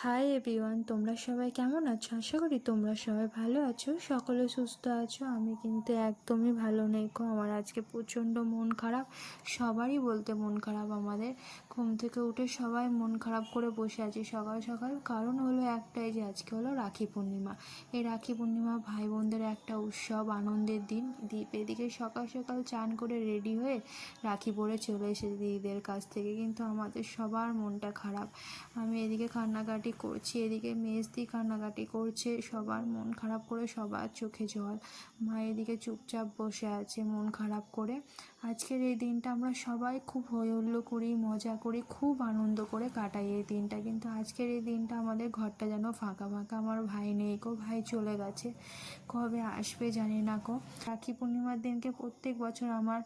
Hi everyone, তোমরা সবাই কেমন আছো? আশা করি তোমরা সবাই ভালো আছো, সকলে সুস্থ আছো। আমি কিন্তু একদমই ভালো নেই গো। আমার আজকে প্রচণ্ড মন খারাপ। সবারই বলতে মন খারাপ। আমাদের ঘুম থেকে উঠে সবাই মন খারাপ করে বসে আছি সকাল সকাল। কারণ হলো একটাই, যে আজকে হলো রাখি পূর্ণিমা। এই রাখি পূর্ণিমা ভাই বোনদের একটা উৎসব, আনন্দের দিন। এদিকে সকাল সকাল চান করে রেডি হয়ে রাখি পরে চলে এসেছি দিদিদের কাছ থেকে, কিন্তু আমাদের সবার মনটা খারাপ। আমি এদিকে কান্নাকাটি করছি, এদিকে মেজদি কান্নাকাটি করছে, সবার মন খারাপ করে সবার চোখে জল। মা এদিকে চুপচাপ বসে আছে মন খারাপ করে। আজকের এই দিনটা আমরা সবাই খুব হই হুল্লোড় করি, মজা করি, খুব আনন্দ করে কাটাই এই দিনটা। কিন্তু আজকের এই দিনটা আমাদের ঘরটা যেন ফাঁকা ফাঁকা। আমার ভাই নেই গো, ভাই চলে গেছে, কবে আসবে জানি না গো। রাখি পূর্ণিমার দিনকে প্রত্যেক বছর আমার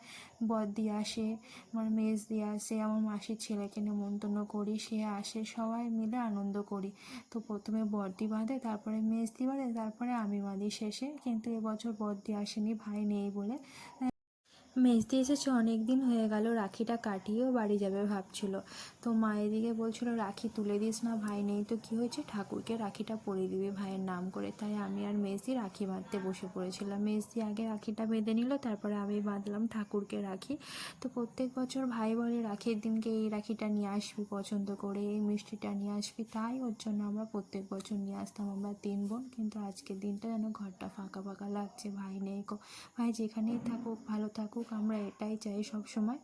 বড়দি আসে, আমার মেজদি আসে, আমার মাসির ছেলেকে নেমন্তন্ন করি, সে আসে, সবাই মিলে আনন্দ করি। তো প্রথমে বড়দি বাঁধে, তারপরে মেজদি বাঁধে, তারপরে আমি বাঁধি শেষে। কিন্তু এবছর বড়দি আসেনি, ভাই নেই বলে। মেজদি এসেছে অনেক দিন হয়ে গেল, রাখিটা কাটিয়েও বাড়ি যাবে ভাবছিল। তো মা এদিকে বলছিল রাখি তুলে দিস না, ভাই নেই তো কী হয়েছে, ঠাকুরকে রাখিটা পরিয়ে দিবি ভাইয়ের নাম করে। তাই আমি আর মেজদি রাখি বাঁধতে বসে পড়েছিলাম। মেজদি আগে রাখিটা বেঁধে নিল, তারপরে আমি বাঁধলাম ঠাকুরকে রাখি। তো প্রত্যেক বছর ভাই বলে রাখির দিনকে এই রাখিটা নিয়ে আসবি পছন্দ করে, এই মিষ্টিটা নিয়ে আসবি, তাই ওর জন্য আমরা প্রত্যেক বছর নিয়ে আসতাম আমরা 3 বোন। কিন্তু আজকের দিনটা যেন ঘরটা ফাঁকা ফাঁকা লাগছে, ভাই নেই গো। ভাই যেখানেই থাকুক ভালো থাকুক, আমরা এটাই চাই সব সময়।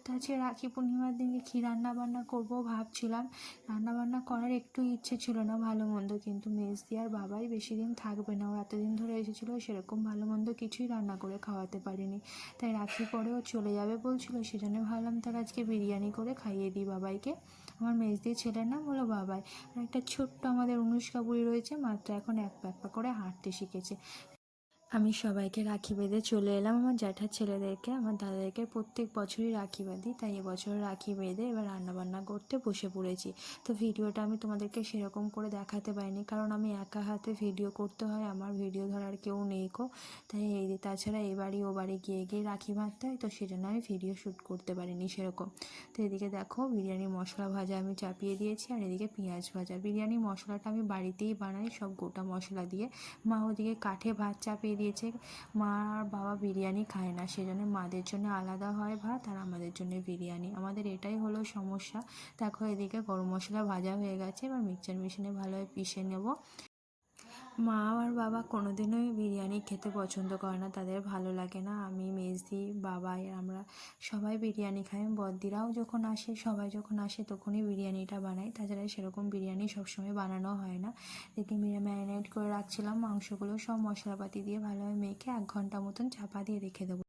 তো আজকে রাখি পূর্ণিমার দিনে কী রান্নাবান্না করবো ভাবছিলাম। রান্নাবান্না করার একটু ইচ্ছে ছিল না ভালো মন্দ, কিন্তু মেজদি আর বাবাই বেশি দিন থাকবে না, ও এতদিন ধরে এসেছিলো, সেরকম ভালো মন্দ কিছুই রান্না করে খাওয়াতে পারিনি। তাই রাখির পরেও চলে যাবে বলছিল, সেজন্য ভাবলাম তার আজকে বিরিয়ানি করে খাইয়ে দিই বাবাইকে। আমার মেজদির ছেলের নাম হলো বাবাই। আর একটা ছোট্ট আমাদের অনুষ্কা বুড়ি রয়েছে, মাত্র এখন এক পা করে হাঁটতে শিখেছে। আমি সবাইকে রাখি বেঁধে চলে এলাম, আমার জ্যাঠার ছেলেদেরকে, আমার দাদাদেরকে প্রত্যেক বছরই রাখি বাঁধি, তাই এবছর রাখি বেঁধে এবার রান্নাবান্না করতে বসে পড়েছি। তো ভিডিওটা আমি তোমাদেরকে সেরকম করে দেখাতে পারিনি, কারণ আমি একা হাতে ভিডিও করতে হয়, আমার ভিডিও ধরার কেউ নেই গো। তাই তাছাড়া এ বাড়ি ও বাড়ি গিয়ে গিয়ে রাখি বাঁধতে হয়, তো সেজন্য আমি ভিডিও শ্যুট করতে পারিনি সেরকম। তো এদিকে দেখো বিরিয়ানি মশলা ভাজা আমি চাপিয়ে দিয়েছি, আর এদিকে পেঁয়াজ ভাজা। বিরিয়ানি মশলাটা আমি বাড়িতেই বানাই, সব গোটা মশলা দিয়ে। মা ওদিকে কাঠে ভাত চাপিয়ে দিয়েছে। মা আর বাবা বিরিয়ানি খায় না, সেজন্য মাদের জন্য আলাদা হয় ভাত, আর আমাদের জন্য বিরিয়ানি। আমাদের এটাই হলো সমস্যা। দেখো এদিকে গরম মশলা ভাজা হয়ে গেছে, এবার মিক্সচার মেশিনে ভালোভাবে পিষে নেব। মা আর বাবা কোনোদিনই বিরিয়ানি খেতে পছন্দ করে না, তাদের ভালো লাগে না। আমি মেজদি বাবাই আমরা সবাই বিরিয়ানি খাই। বড়দিরাও যখন আসে, সবাই যখন আসে তখনই বিরিয়ানিটা বানাই, তাছাড়া সেরকম বিরিয়ানি সবসময় বানানো হয় না। দেখি ম্যারিনেট করে রাখছিলাম মাংসগুলো, সব মশলাপাতি দিয়ে ভালোভাবে মেখে 1 ঘন্টা মতন চাপা দিয়ে রেখে দেবো।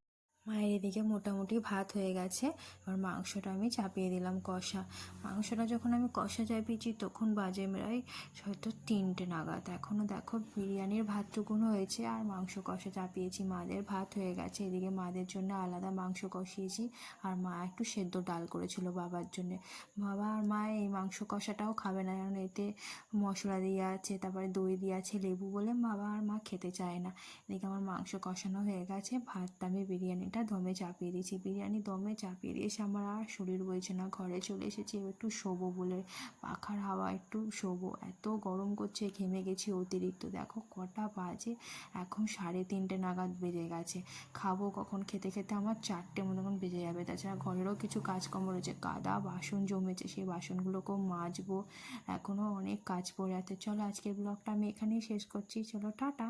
মায়ের এদিকে মোটামুটি ভাত হয়ে গেছে, এবার মাংসটা আমি চাপিয়ে দিলাম কষা। মাংসটা যখন আমি কষা চাপিয়েছি তখন বাজে প্রায় হয়তো 3টে নাগাদ। এখনও দেখো বিরিয়ানির ভাতটুকুন হয়েছে, আর মাংস কষা চাপিয়েছি। মাদের ভাত হয়ে গেছে, এদিকে মাদের জন্য আলাদা মাংস কষিয়েছি, আর মা একটু সেদ্ধ ডাল করেছিল বাবার জন্যে। বাবা আর মা এই মাংস কষাটাও খাবে না, কারণ এতে মশলা দিয়ে আছে, তারপরে দই দিয়ে আছে, লেবু, বলে বাবা আর মা খেতে চায় না। এদিকে আমার মাংস কষানো হয়ে গেছে, ভাতটা আমি বিরিয়ানিটা দমে চাপিয়ে দিয়েছি। বিরিয়ানি দমে চাপিয়ে দিয়েছি, আমার আর শরীর বইছে না, ঘরে চলে এসেছি একটু শোবো বলে, পাখার হাওয়া একটু শোবো। এত গরম করছে, ঘেমে গেছি অতিরিক্ত। দেখো কটা বাজে, এখন 3:30 নাগাদ বেজে গেছে। খাবো কখন, খেতে খেতে আমার 4টে মতন বেজে যাবে। তাছাড়া ঘরেরও কিছু কাজকর্ম রয়েছে, কাদা বাসন জমেছে, সেই বাসনগুলোকেও মাজবো। এখনও অনেক কাজ পড়ে আছে। চলো আজকের ব্লগটা আমি এখানেই শেষ করছি, চলো টাটা।